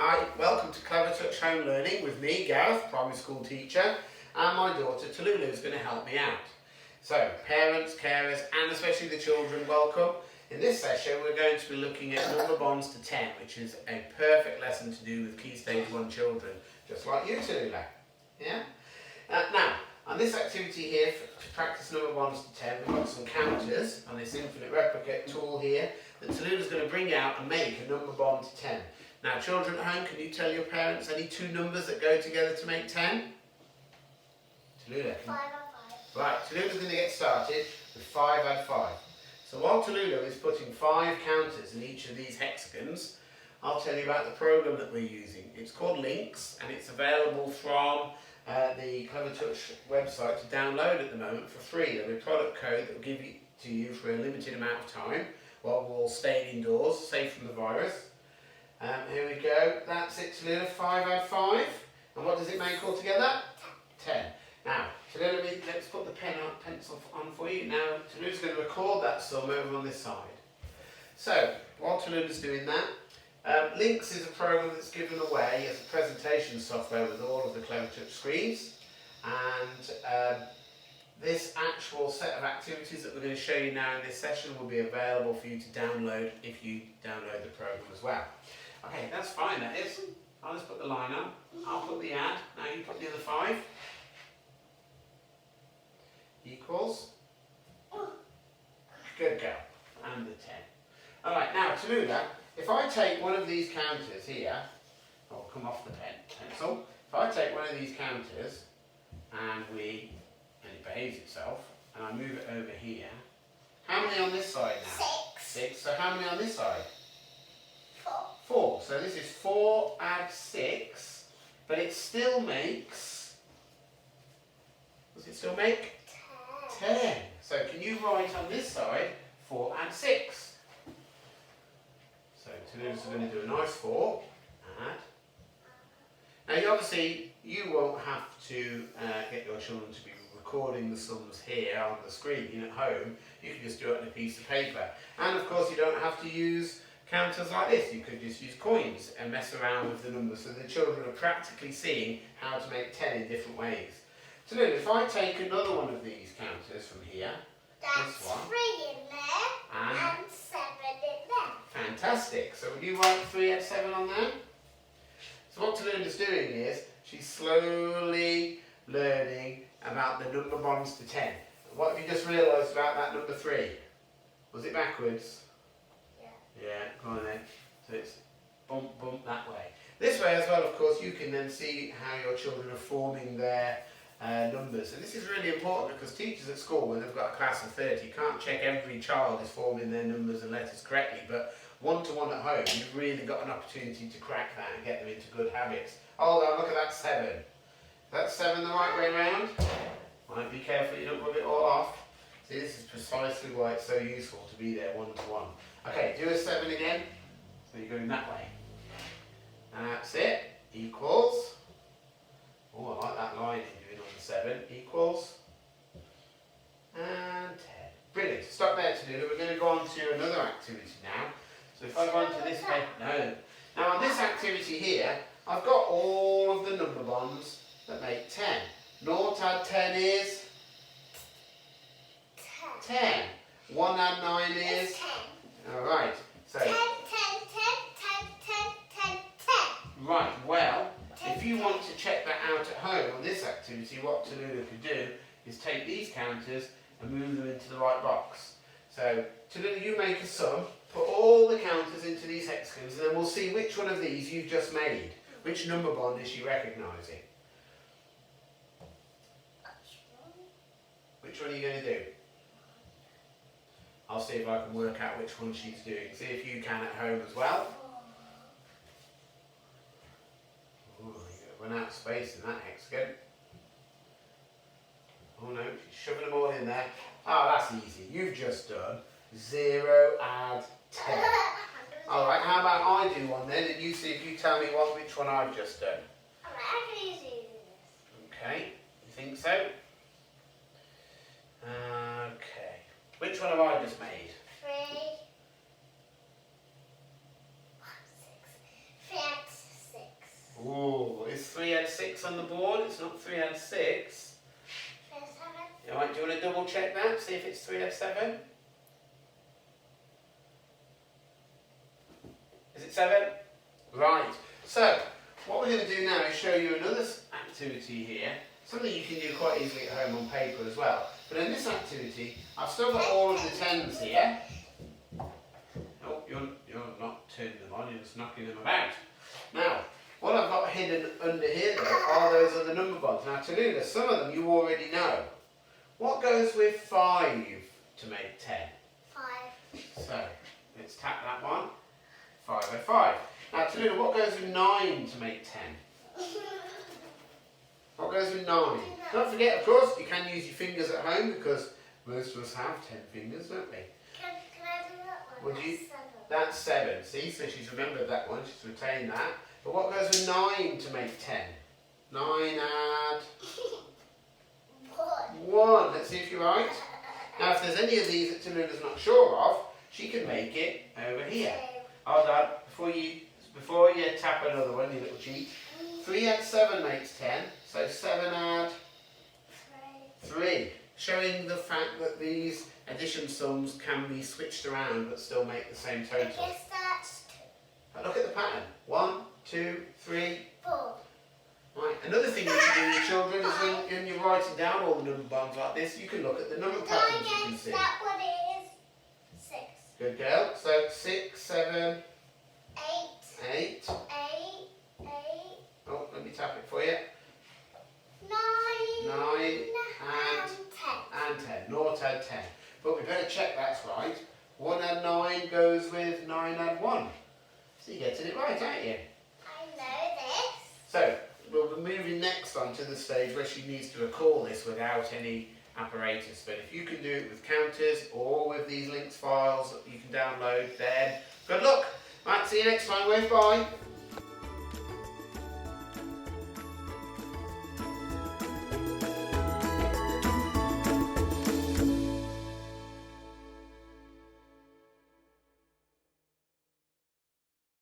Hi, welcome to Clevertouch Home Learning with me, Gareth, primary school teacher, and my daughter Tallulah, who's going to help me out. So, parents, carers, and especially the children, welcome. In this session, we're going to be looking at number bonds to 10, which is a perfect lesson to do with Key Stage 1 children, just like you, Tallulah. Yeah? Now, on this activity here, to practice number bonds to 10, we've got some counters on this infinite replicate tool here that Tallulah's going to bring out and make a number bond to 10. Now, children at home, can you tell your parents any two numbers that go together to make 10? Tallulah. 5 and 5. Right, Tallulah's going to get started with 5 add 5. So while Tallulah is putting 5 counters in each of these hexagons, I'll tell you about the program that we're using. It's called Links, and it's available from the Clevertouch website to download at the moment for free. There'll be a product code that will give it to you for a limited amount of time while we're all staying indoors, safe from the virus. Here we go. That's it, Tallulah. 5 add 5. And what does it make altogether? 10. Now, Tallulah, let's put the pencil on for you. Now, Tallulah's going to record that sum over on this side. So, while Tallulah's doing that, Links is a program that's given away as a presentation software with all of the Clevertouch screens. And this actual set of activities that we're going to show you now in this session will be available for you to download if you download the program as well. Okay, that's fine, that is. I'll just put the line on. I'll put the add. Now you put the other 5. Equals. Good girl. And the 10. Alright, now Tallulah, if I take one of these counters here, I'll come off the pencil. If I take one of these counters and it behaves itself, and I move it over here, how many on this side now? 6. So how many on this side? 4. So this is 4 add 6, but it still makes, does it still make? 10. So can you write on this side 4 add 6? So Tallulah's going to do a nice 4 add. Now obviously you won't have to get your children to be recording the sums here on the screen at home. You can just do it on a piece of paper. And of course you don't have to use counters like this. You could just use coins and mess around with the numbers so the children are practically seeing how to make 10 in different ways. So then if I take another one of these counters from here, That's this one, 3 in there and 7 in there. Fantastic. So will you write 3 add 7 on there? So what Tallulah's doing is she's slowly learning about the number bonds to 10. What have you just realised about that number 3? Was it backwards? Yeah, go on then. So it's bump, bump that way. This way as well, of course, you can then see how your children are forming their numbers. And this is really important because teachers at school, when they've got a class of 30, can't check every child is forming their numbers and letters correctly. But one-to-one at home, you've really got an opportunity to crack that and get them into good habits. Hold on, look at that 7. Is that 7 the right way around? Right, be careful you don't rub it all off. See, this is precisely why it's so useful to be there one-to-one. Okay, do a 7 again. So you're going that way. And that's it. Equals. Oh, I like that line you're doing on the 7. Equals. And 10. Brilliant. Stop there, Tallulah. We're going to go on to another activity now. So if I go on to this page. No. Now on this activity here, I've got all of the number bonds that make 10. 0 add 10 is 10. 1 add 9 is 10. Alright, so 10, 10, 10, 10, 10, 10, 10. Right, well, if you want to check that out at home on this activity, what Tallulah could do is take these counters and move them into the right box. So, Tallulah, you make a sum, put all the counters into these hexagons, and then we'll see which one of these you've just made. Which number bond is she recognising? Which one are you going to do? I'll see if I can work out which one she's doing. See if you can at home as well. Oh, you're run out of space in that hexagon. Oh no, she's shoving them all in there. Oh, that's easy. You've just done 0 add 10. Alright, how about I do one then, and you see if you tell me which one I've just done. Alright, I can easily do this. Okay, you think so? Okay. Which one have I just made? 3. 6. 3 add 6. 6 on the board. It's not 3 add 6. 3 add 7. Alright, do you want to double check that? See if it's 3 add 7? Is it 7? Right. So, what we're going to do now is show you another activity here. Something you can do quite easily at home on paper as well. But in this activity, I've still got all of the 10s here. Oh, you're not turning them on, you're just knocking them about. Now, what I've got hidden under here though are those other number bonds. Now, Tallulah, some of them you already know. What goes with 5 to make 10? 5. So, let's tap that one. 5 and 5. Now, Tallulah, what goes with 9 to make 10? What goes with 9? Don't forget, of course, you can use your fingers at home because most of us have 10 fingers, don't we? Can I do that one? Would you? That's 7. That's 7. See, so she's remembered that one. She's retained that. But what goes with 9 to make 10? 9 add 1. Let's see if you're right. Now, if there's any of these that Tallulah's not sure of, she can make it over here. Hold on, before you tap another one, you little cheat. 3 add 7 makes 10, so 7 add 3. Showing the fact that these addition sums can be switched around but still make the same total. I guess that's 2. But look at the pattern. 1, 2, 3. 4. Right. Another thing you can do with children is when you're writing down all the number bonds like this, you can look at the number patterns you can see. That one is 6. Good girl. So 6, 7, 8. 8. 8. Oh, let me tap it for you. 9. 9 and 10. and 10. 0 add 10. But we better check that's right. 1 add 9 goes with 9 add 1. So you're getting it right, aren't you? I know this. So, we'll be moving next on to the stage where she needs to recall this without any apparatus. But if you can do it with counters or with these links files that you can download, then good luck. Right, see you next time. Wave bye.